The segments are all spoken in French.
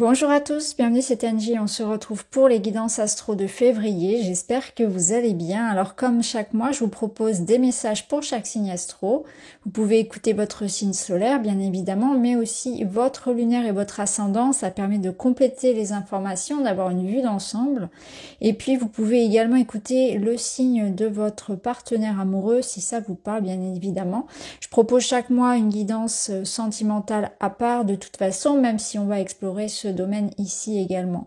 Bonjour à tous, bienvenue, c'est Angie, on se retrouve pour les guidances astro de février, j'espère que vous allez bien. Alors comme chaque mois, je vous propose des messages pour chaque signe astro. Vous pouvez écouter votre signe solaire bien évidemment, mais aussi votre lunaire et votre ascendant, ça permet de compléter les informations, d'avoir une vue d'ensemble. Et puis vous pouvez également écouter le signe de votre partenaire amoureux si ça vous parle bien évidemment. Je propose chaque mois une guidance sentimentale à part de toute façon, même si on va explorer ce domaine ici également.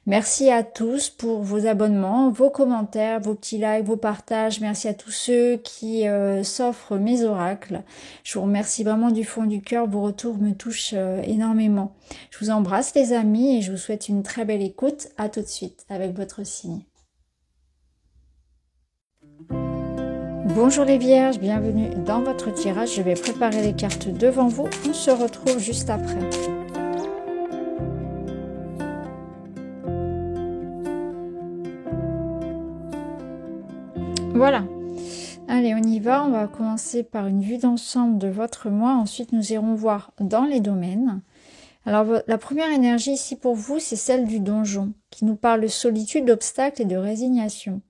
Merci à tous pour vos abonnements, vos commentaires, vos petits likes, vos partages. Merci à tous ceux qui s'offrent mes oracles. Je vous remercie vraiment du fond du cœur. Vos retours me touchent énormément. Je vous embrasse les amis et je vous souhaite une très belle écoute. À tout de suite avec votre signe. Bonjour les vierges, bienvenue dans votre tirage. Je vais préparer les cartes devant vous. On se retrouve juste après. Voilà. Allez, on y va. On va commencer par une vue d'ensemble de votre mois. Ensuite, nous irons voir dans les domaines. Alors, la première énergie ici pour vous, c'est celle du donjon, qui nous parle de solitude, d'obstacles et de résignation.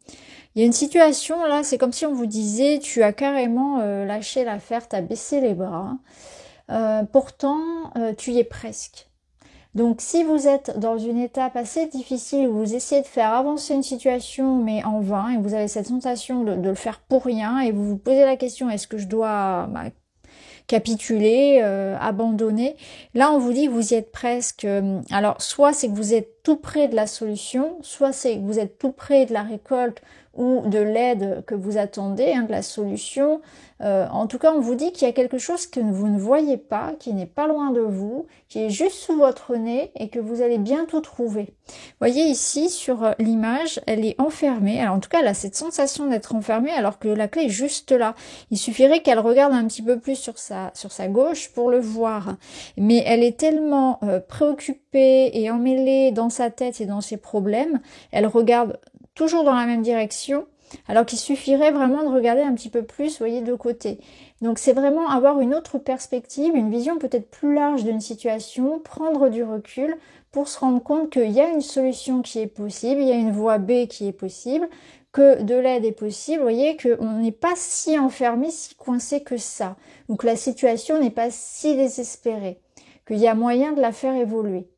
Il y a une situation, là, c'est comme si on vous disait, tu as carrément lâché l'affaire, tu as baissé les bras. Pourtant, tu y es presque. Donc, si vous êtes dans une étape assez difficile où vous essayez de faire avancer une situation, mais en vain, et vous avez cette sensation de le faire pour rien, et vous vous posez la question, est-ce que je dois capituler, abandonner? Là, on vous dit que vous y êtes presque. Alors, soit c'est que vous êtes tout près de la solution, soit c'est que vous êtes tout près de la récolte ou de l'aide que vous attendez, de la solution. En tout cas, on vous dit qu'il y a quelque chose que vous ne voyez pas, qui n'est pas loin de vous, qui est juste sous votre nez et que vous allez bientôt trouver. Vous voyez ici, sur l'image, elle est enfermée. Alors en tout cas, elle a cette sensation d'être enfermée alors que la clé est juste là. Il suffirait qu'elle regarde un petit peu plus sur sa gauche pour le voir. Mais elle est tellement préoccupée et emmêlée dans sa tête et dans ses problèmes, elle regarde toujours dans la même direction, alors qu'il suffirait vraiment de regarder un petit peu plus, vous voyez, de côté. Donc c'est vraiment avoir une autre perspective, une vision peut-être plus large d'une situation, prendre du recul pour se rendre compte qu'il y a une solution qui est possible, il y a une voie B qui est possible, que de l'aide est possible, vous voyez, qu'on n'est pas si enfermé, si coincé que ça, ou que la situation n'est pas si désespérée, qu'il y a moyen de la faire évoluer.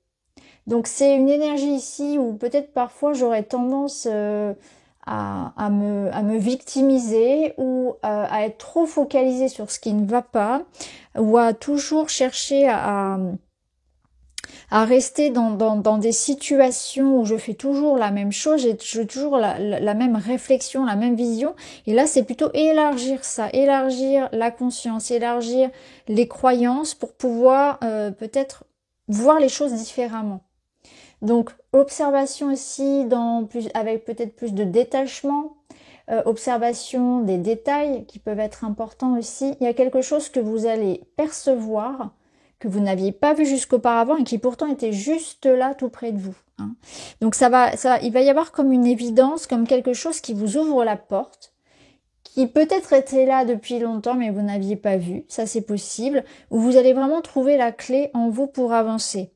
Donc c'est une énergie ici où peut-être parfois j'aurais tendance à me victimiser ou à être trop focalisée sur ce qui ne va pas ou à toujours chercher à rester dans des situations où je fais toujours la même chose, j'ai toujours la même réflexion, la même vision. Et là, c'est plutôt élargir ça, élargir la conscience, élargir les croyances pour pouvoir peut-être voir les choses différemment. Donc, observation aussi avec peut-être plus de détachement, observation des détails qui peuvent être importants aussi. Il y a quelque chose que vous allez percevoir, que vous n'aviez pas vu jusqu'auparavant et qui pourtant était juste là, tout près de vous. Donc, il va y avoir comme une évidence, comme quelque chose qui vous ouvre la porte, qui peut-être était là depuis longtemps, mais vous n'aviez pas vu. Ça, c'est possible. Où vous allez vraiment trouver la clé en vous pour avancer.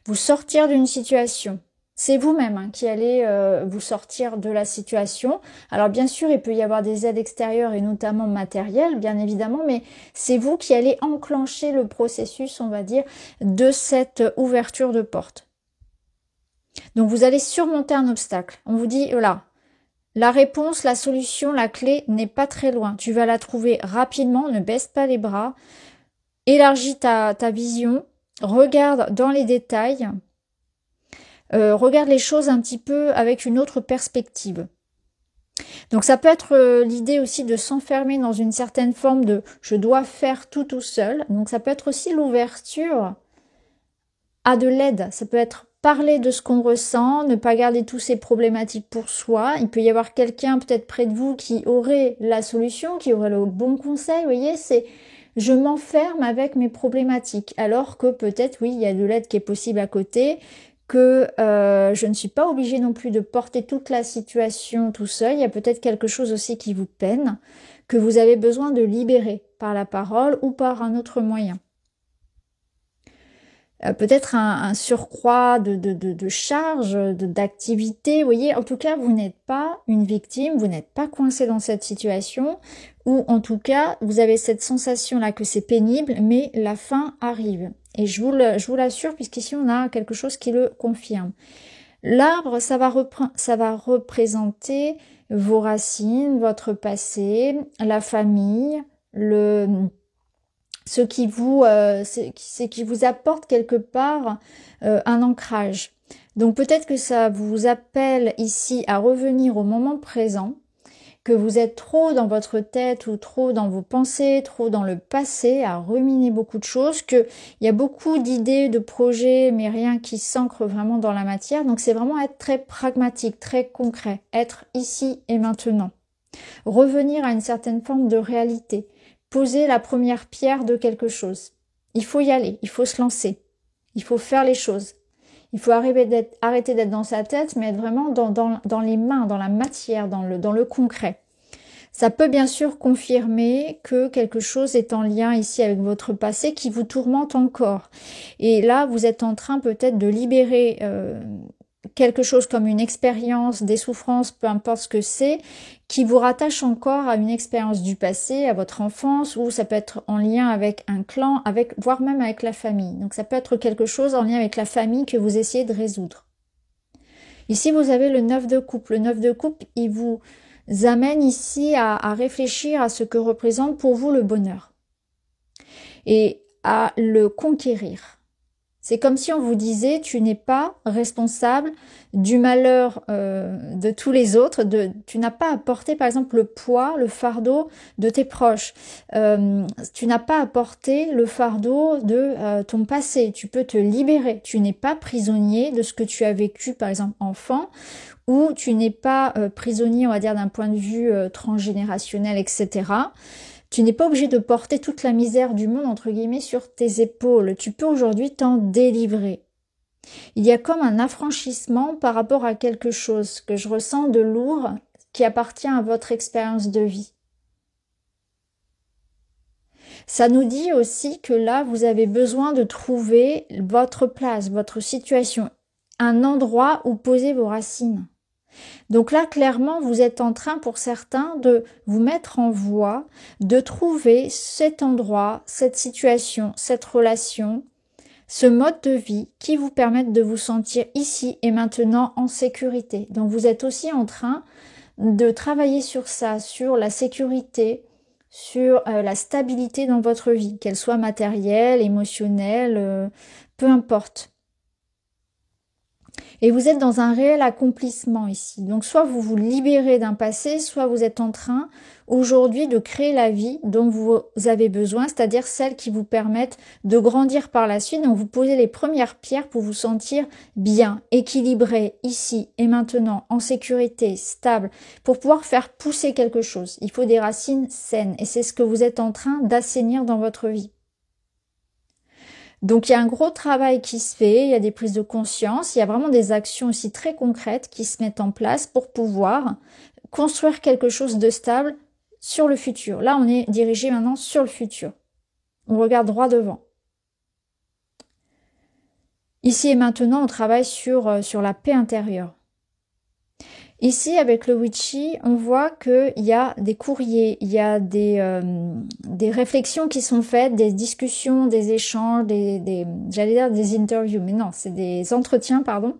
Vous sortir d'une situation. C'est vous-même qui allez vous sortir de la situation. Alors bien sûr, il peut y avoir des aides extérieures et notamment matérielles, bien évidemment, mais c'est vous qui allez enclencher le processus, on va dire, de cette ouverture de porte. Donc vous allez surmonter un obstacle. On vous dit, voilà, la réponse, la solution, la clé n'est pas très loin. Tu vas la trouver rapidement, ne baisse pas les bras, élargis ta vision. Regarde dans les détails, regarde les choses un petit peu avec une autre perspective. Donc ça peut être l'idée aussi de s'enfermer dans une certaine forme de « je dois faire tout seul ». Donc ça peut être aussi l'ouverture à de l'aide. Ça peut être parler de ce qu'on ressent, ne pas garder tous ces problématiques pour soi. Il peut y avoir quelqu'un peut-être près de vous qui aurait la solution, qui aurait le bon conseil. Vous voyez, c'est... Je m'enferme avec mes problématiques, alors que peut-être, oui, il y a de l'aide qui est possible à côté, que je ne suis pas obligée non plus de porter toute la situation tout seul. Il y a peut-être quelque chose aussi qui vous peine, que vous avez besoin de libérer par la parole ou par un autre moyen. peut-être un surcroît de charges, d'activités. Vous voyez, en tout cas, vous n'êtes pas une victime, vous n'êtes pas coincé dans cette situation, ou en tout cas, vous avez cette sensation-là que c'est pénible, mais la fin arrive. Et je vous l'assure, puisqu'ici, on a quelque chose qui le confirme. L'arbre, ça va représenter vos racines, votre passé, la famille, ce qui vous apporte quelque part un ancrage. Donc peut-être que ça vous appelle ici à revenir au moment présent, que vous êtes trop dans votre tête ou trop dans vos pensées, trop dans le passé, à ruminer beaucoup de choses, qu'il y a beaucoup d'idées, de projets, mais rien qui s'ancre vraiment dans la matière. Donc c'est vraiment être très pragmatique, très concret, être ici et maintenant. Revenir à une certaine forme de réalité. Poser la première pierre de quelque chose. Il faut y aller, il faut se lancer. Il faut faire les choses. Il faut arrêter d'être dans sa tête, mais être vraiment dans les mains, dans la matière, dans le concret. Ça peut bien sûr confirmer que quelque chose est en lien ici avec votre passé qui vous tourmente encore. Et là, vous êtes en train peut-être de libérer quelque chose comme une expérience, des souffrances, peu importe ce que c'est, qui vous rattache encore à une expérience du passé, à votre enfance, ou ça peut être en lien avec un clan, voire même avec la famille. Donc ça peut être quelque chose en lien avec la famille que vous essayez de résoudre. Ici, vous avez le 9 de coupe. Le 9 de coupe, il vous amène ici à réfléchir à ce que représente pour vous le bonheur et à le conquérir. C'est comme si on vous disait, tu n'es pas responsable du malheur de tous les autres. Tu n'as pas à porter, par exemple, le poids, le fardeau de tes proches. Tu n'as pas à porter le fardeau de ton passé. Tu peux te libérer. Tu n'es pas prisonnier de ce que tu as vécu, par exemple, enfant, ou tu n'es pas prisonnier, on va dire, d'un point de vue transgénérationnel, etc. Tu n'es pas obligé de porter toute la misère du monde, entre guillemets, sur tes épaules. Tu peux aujourd'hui t'en délivrer. Il y a comme un affranchissement par rapport à quelque chose que je ressens de lourd qui appartient à votre expérience de vie. Ça nous dit aussi que là, vous avez besoin de trouver votre place, votre situation, un endroit où poser vos racines. Donc là, clairement, vous êtes en train, pour certains, de vous mettre en voie, de trouver cet endroit, cette situation, cette relation, ce mode de vie qui vous permettent de vous sentir ici et maintenant en sécurité. Donc vous êtes aussi en train de travailler sur ça, sur la sécurité, sur la stabilité dans votre vie, qu'elle soit matérielle, émotionnelle, peu importe. Et vous êtes dans un réel accomplissement ici. Donc soit vous vous libérez d'un passé, soit vous êtes en train aujourd'hui de créer la vie dont vous avez besoin, c'est-à-dire celle qui vous permette de grandir par la suite. Donc vous posez les premières pierres pour vous sentir bien, équilibré, ici et maintenant, en sécurité, stable, pour pouvoir faire pousser quelque chose. Il faut des racines saines et c'est ce que vous êtes en train d'assainir dans votre vie. Donc il y a un gros travail qui se fait, il y a des prises de conscience, il y a vraiment des actions aussi très concrètes qui se mettent en place pour pouvoir construire quelque chose de stable sur le futur. Là, on est dirigé maintenant sur le futur. On regarde droit devant. Ici et maintenant, on travaille sur la paix intérieure. Ici, avec le Witchy, on voit qu'il y a des courriers, il y a des réflexions qui sont faites, des discussions, des échanges, j'allais dire des interviews, mais non, c'est des entretiens, pardon.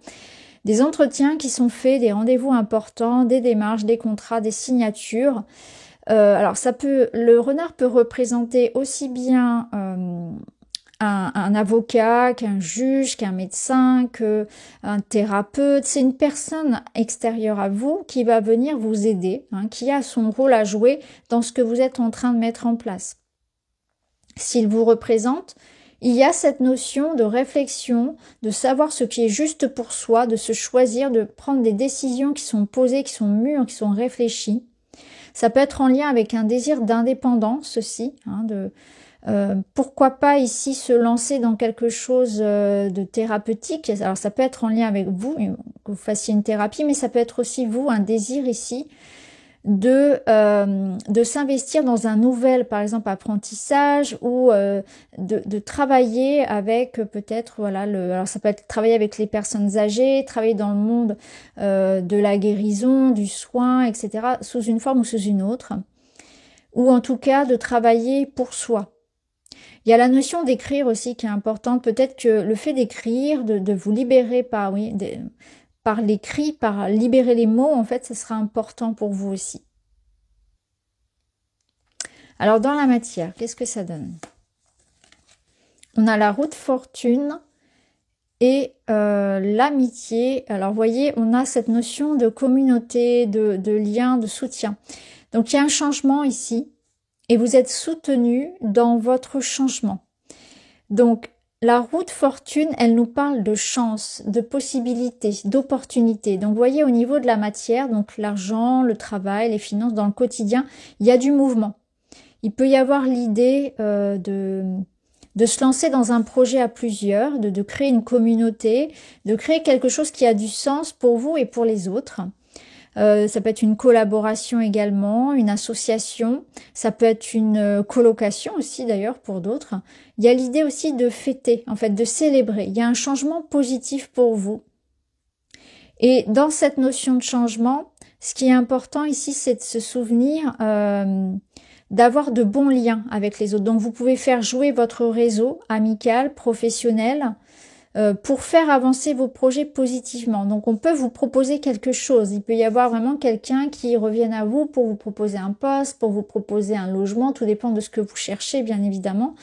Des entretiens qui sont faits, des rendez-vous importants, des démarches, des contrats, des signatures. Alors, le renard peut représenter aussi bien un avocat, qu'un juge, qu'un médecin, qu'un thérapeute. C'est une personne extérieure à vous qui va venir vous aider, qui a son rôle à jouer dans ce que vous êtes en train de mettre en place. S'il vous représente, il y a cette notion de réflexion, de savoir ce qui est juste pour soi, de se choisir, de prendre des décisions qui sont posées, qui sont mûres, qui sont réfléchies. Ça peut être en lien avec un désir d'indépendance aussi, pourquoi pas ici se lancer dans quelque chose de thérapeutique. Alors ça peut être en lien avec vous, que vous fassiez une thérapie, mais ça peut être aussi vous, un désir ici de s'investir dans un nouvel, par exemple, apprentissage ou de travailler avec peut-être, voilà, alors ça peut être travailler avec les personnes âgées, travailler dans le monde de la guérison, du soin, etc., sous une forme ou sous une autre, ou en tout cas de travailler pour soi. Il y a la notion d'écrire aussi qui est importante. Peut-être que le fait d'écrire, de vous libérer par l'écrit, par libérer les mots, en fait, ça sera important pour vous aussi. Alors, dans la matière, qu'est-ce que ça donne? On a la roue de fortune et l'amitié. Alors, vous voyez, on a cette notion de communauté, de lien, de soutien. Donc, il y a un changement ici et vous êtes soutenu dans votre changement. Donc, la roue de fortune, elle nous parle de chance, de possibilités, d'opportunités. Donc, vous voyez, au niveau de la matière, donc l'argent, le travail, les finances, dans le quotidien, il y a du mouvement. Il peut y avoir l'idée de se lancer dans un projet à plusieurs, de créer une communauté, de créer quelque chose qui a du sens pour vous et pour les autres. Ça peut être une collaboration également, une association, ça peut être une colocation aussi d'ailleurs pour d'autres. Il y a l'idée aussi de fêter, en fait, de célébrer. Il y a un changement positif pour vous. Et dans cette notion de changement, ce qui est important ici, c'est de se souvenir d'avoir de bons liens avec les autres. Donc vous pouvez faire jouer votre réseau amical, professionnel, pour faire avancer vos projets positivement. Donc on peut vous proposer quelque chose. Il peut y avoir vraiment quelqu'un qui revienne à vous pour vous proposer un poste, pour vous proposer un logement, tout dépend de ce que vous cherchez bien évidemment.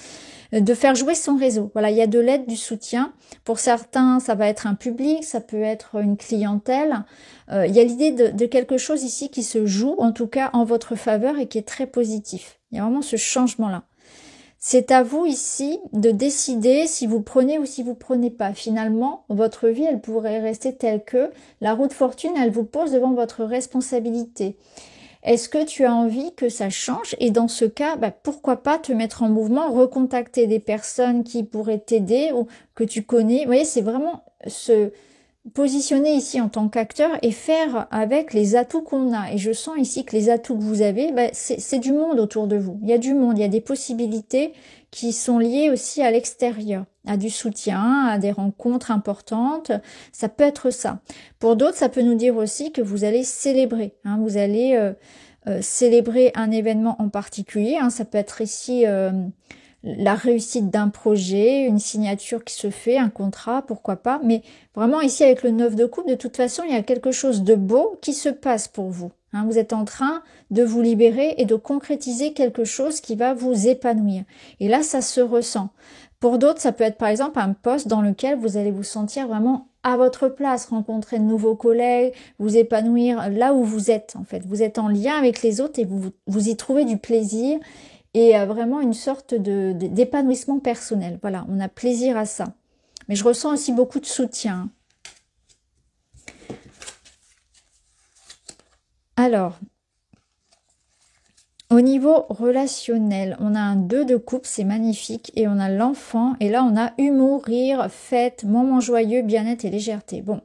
De faire jouer son réseau. Voilà, il y a de l'aide, du soutien. Pour certains, ça va être un public, ça peut être une clientèle. Il y a l'idée de quelque chose ici qui se joue, en tout cas en votre faveur et qui est très positif. Il y a vraiment ce changement-là. C'est à vous ici de décider si vous prenez ou si vous prenez pas. Finalement, votre vie, elle pourrait rester telle que la roue de fortune, elle vous pose devant votre responsabilité. Est-ce que tu as envie que ça change? Et dans ce cas, pourquoi pas te mettre en mouvement, recontacter des personnes qui pourraient t'aider ou que tu connais. Vous voyez, c'est vraiment se positionner ici en tant qu'acteur et faire avec les atouts qu'on a. Et je sens ici que les atouts que vous avez, c'est du monde autour de vous. Il y a du monde, il y a des possibilités qui sont liées aussi à l'extérieur, à du soutien, à des rencontres importantes. Ça peut être ça. Pour d'autres, ça peut nous dire aussi que vous allez célébrer. Vous allez célébrer un événement en particulier. Ça peut être ici la réussite d'un projet, une signature qui se fait, un contrat, pourquoi pas. Mais vraiment ici avec le 9 de coupe, de toute façon, il y a quelque chose de beau qui se passe pour vous. Vous êtes en train de vous libérer et de concrétiser quelque chose qui va vous épanouir. Et là, ça se ressent. Pour d'autres, ça peut être par exemple un poste dans lequel vous allez vous sentir vraiment à votre place, rencontrer de nouveaux collègues, vous épanouir là où vous êtes en fait. Vous êtes en lien avec les autres et vous y trouvez du plaisir et vraiment une sorte d'épanouissement personnel. Voilà, on a plaisir à ça. Mais je ressens aussi beaucoup de soutien. Alors, au niveau relationnel, on a un 2 de coupe, c'est magnifique, et on a l'enfant, et là on a humour, rire, fête, moment joyeux, bien-être et légèreté. Bon,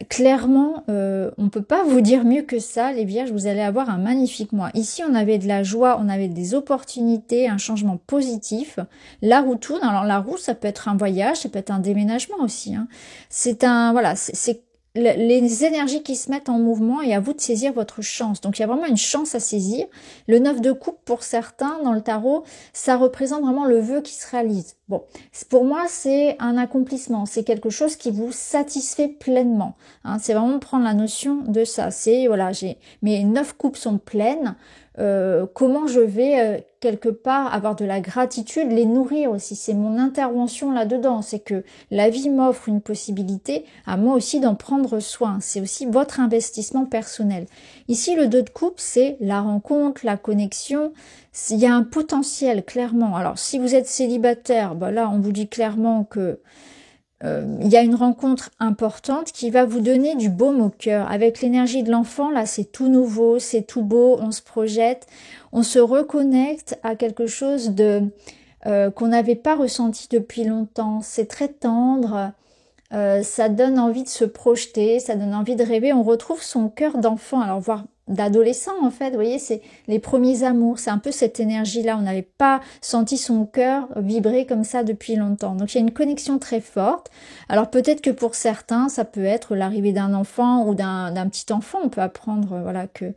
clairement, on peut pas vous dire mieux que ça, les vierges, vous allez avoir un magnifique mois. Ici, on avait de la joie, on avait des opportunités, un changement positif. La roue tourne, alors la roue, ça peut être un voyage, ça peut être un déménagement aussi. C'est les énergies qui se mettent en mouvement et à vous de saisir votre chance. Donc il y a vraiment une chance à saisir. Le 9 de coupe, pour certains, dans le tarot, ça représente vraiment le vœu qui se réalise. Bon, pour moi, c'est un accomplissement. C'est quelque chose qui vous satisfait pleinement. C'est vraiment prendre la notion de ça. C'est, voilà, mes 9 coupes sont pleines. Comment je vais quelque part avoir de la gratitude, les nourrir aussi. C'est mon intervention là-dedans. C'est que la vie m'offre une possibilité à moi aussi d'en prendre soin. C'est aussi votre investissement personnel. Ici, le 2 de coupe, c'est la rencontre, la connexion. Il y a un potentiel, clairement. Alors, si vous êtes célibataire, là, on vous dit clairement que il y a une rencontre importante qui va vous donner du baume au cœur. Avec l'énergie de l'enfant, là, c'est tout nouveau, c'est tout beau, on se projette, on se reconnecte à quelque chose qu'on n'avait pas ressenti depuis longtemps. C'est très tendre, ça donne envie de se projeter, ça donne envie de rêver. On retrouve son cœur d'enfant. Alors, d'adolescent en fait, vous voyez, c'est les premiers amours, c'est un peu cette énergie-là, on n'avait pas senti son cœur vibrer comme ça depuis longtemps. Donc il y a une connexion très forte. Alors peut-être que pour certains, ça peut être l'arrivée d'un enfant ou d'un petit enfant, on peut apprendre, voilà, que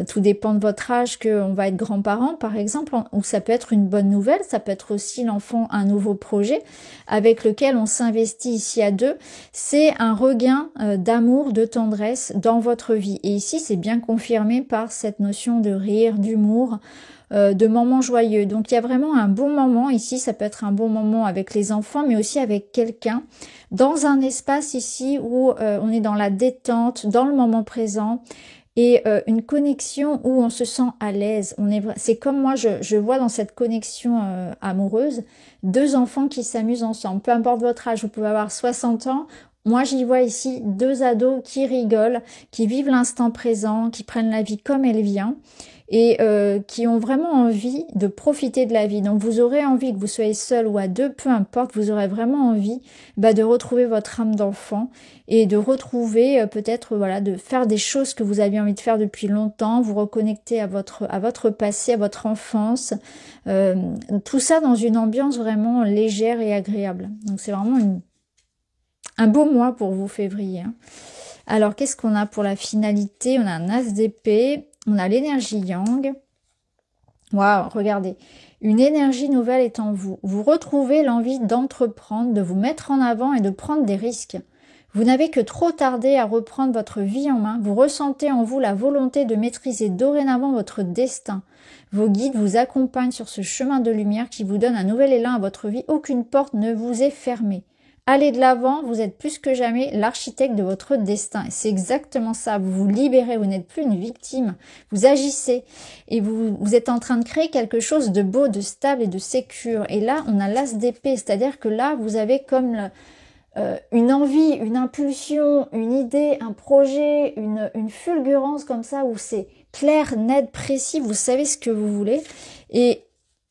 tout dépend de votre âge, qu'on va être grand-parent par exemple, ou ça peut être une bonne nouvelle, ça peut être aussi l'enfant, un nouveau projet avec lequel on s'investit ici à deux. C'est un regain d'amour, de tendresse dans votre vie. Et ici, c'est bien confirmé par cette notion de rire, d'humour, de moments joyeux. Donc il y a vraiment un bon moment ici, ça peut être un bon moment avec les enfants, mais aussi avec quelqu'un, dans un espace ici où on est dans la détente, dans le moment présent, et une connexion où on se sent à l'aise. C'est comme moi, je vois dans cette connexion amoureuse, deux enfants qui s'amusent ensemble. Peu importe votre âge, vous pouvez avoir 60 ans, moi, j'y vois ici deux ados qui rigolent, qui vivent l'instant présent, qui prennent la vie comme elle vient et qui ont vraiment envie de profiter de la vie. Donc, vous aurez envie, que vous soyez seul ou à deux, peu importe, vous aurez vraiment envie de retrouver votre âme d'enfant et de retrouver peut-être, voilà, de faire des choses que vous aviez envie de faire depuis longtemps, vous reconnecter à votre passé, à votre enfance, tout ça dans une ambiance vraiment légère et agréable. Donc, c'est vraiment un beau mois pour vous, février. Alors, qu'est-ce qu'on a pour la finalité? On a un as d'épée, on a l'énergie yang. Waouh, regardez. Une énergie nouvelle est en vous. Vous retrouvez l'envie d'entreprendre, de vous mettre en avant et de prendre des risques. Vous n'avez que trop tardé à reprendre votre vie en main. Vous ressentez en vous la volonté de maîtriser dorénavant votre destin. Vos guides vous accompagnent sur ce chemin de lumière qui vous donne un nouvel élan à votre vie. Aucune porte ne vous est fermée. Allez de l'avant, vous êtes plus que jamais l'architecte de votre destin. Et c'est exactement ça, vous vous libérez, vous n'êtes plus une victime, vous agissez et vous êtes en train de créer quelque chose de beau, de stable et de sécure. Et là, on a l'as d'épée, c'est-à-dire que là, vous avez comme une envie, une impulsion, une idée, un projet, une fulgurance comme ça où c'est clair, net, précis, vous savez ce que vous voulez et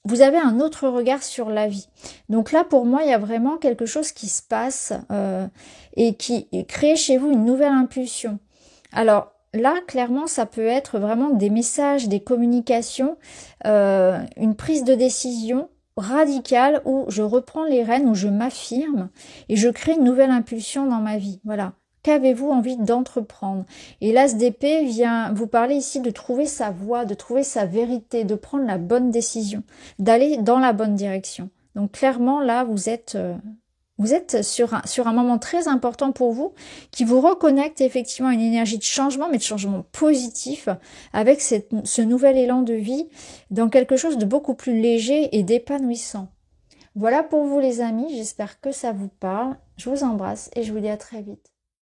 vous avez un autre regard sur la vie. Donc là, pour moi, il y a vraiment quelque chose qui se passe et qui crée chez vous une nouvelle impulsion. Alors là, clairement, ça peut être vraiment des messages, des communications, une prise de décision radicale où je reprends les rênes, où je m'affirme et je crée une nouvelle impulsion dans ma vie. Voilà. Qu'avez-vous envie d'entreprendre? Et l'as d'épée vient vous parler ici de trouver sa voie, de trouver sa vérité, de prendre la bonne décision, d'aller dans la bonne direction. Donc clairement, là, vous êtes sur un moment très important pour vous qui vous reconnecte effectivement à une énergie de changement, mais de changement positif, avec ce nouvel élan de vie dans quelque chose de beaucoup plus léger et d'épanouissant. Voilà pour vous les amis, j'espère que ça vous parle. Je vous embrasse et je vous dis à très vite.